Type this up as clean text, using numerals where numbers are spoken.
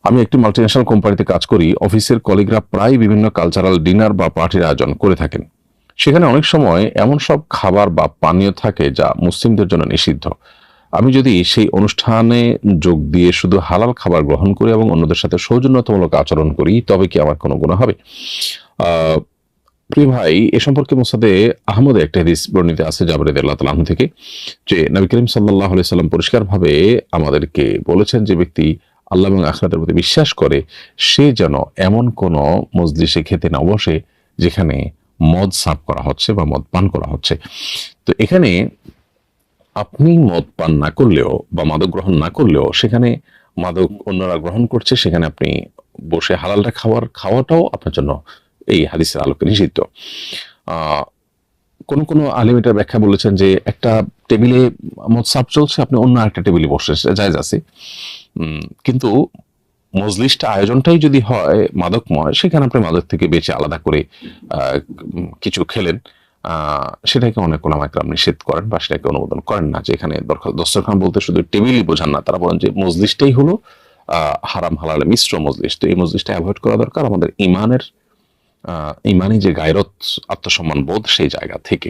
আমি একটি মাল্টিন্যাশনাল কোম্পানিতে কাজ করি। অফিসের কলিগরা প্রায় বিভিন্ন কালচারাল ডিনার বা পার্টির আয়োজন করে থাকেন। সেখানে অনেক সময় এমন সব খাবার বা পানীয় থাকে যা মুসলিমদের জন্য নিষিদ্ধ। আমি যদি সেই অনুষ্ঠানে যোগ দিয়ে শুধু হালাল খাবার গ্রহণ করি এবং অন্যদের সাথে সৌজন্যতামূলক আচরণ করি, তবে কি আমার কোনো গুনাহ হবে? আহ প্রিয় ভাই, এ সম্পর্কে মুসনাদে আহমদে একটা হাদিস বর্ণিত আছে জাবের রাদিয়াল্লাহু তাআলা আনহু থেকে, যে নবী করিম সাল্লাল্লাহু আলাইহি সাল্লাম পরিষ্কারভাবে আমাদেরকে বলেছেন যে ব্যক্তি আল্লাহ এবং আখিরাতের প্রতি বিশ্বাস করে সে যেন এমন কোন মজলিসে খেতে না বসে যেখানে মদ সার্ভ করা হচ্ছে বা মদ পান করা হচ্ছে। তো এখানে আপনি মদ পান না করলেও বা মাদক গ্রহণ না করলেও সেখানে মাদক অন্যরা গ্রহণ করছে, সেখানে আপনি বসে হালালটা খাওয়াটাও আপনার জন্য এই হাদিসের আলোকে নিষিদ্ধ। আহ কোন কোন আলেম এটার ব্যাখ্যা বলেছেন যে একটা টেবিলে মদ সার্ভ চলছে, আপনি অন্য একটা টেবিলে বসে জায়েজ আছে। কিন্তু মজলিসটা আয়োজনটাই যদি হয় মাদকময়, সেখানে আপনি মাদক থেকে বেঁচে আলাদা করে কিছু খেলেন, সেটাকে অনেক ওলামা একরাম নিষেধ করেন বা সেটাকে অনুমোদন করেন না। যে এখানে দস্তরখান বলতে শুধু টেবিলই বোঝান না, তারা বলেন যে মজলিসটাই হলো হারাম হালাল মিশ্র মজলিস। তো এই মজলিসটা অ্যাভয়েড করা দরকার আমাদের ইমানি যে গায়রত, আত্মসম্মান বোধ, সেই জায়গা থেকে।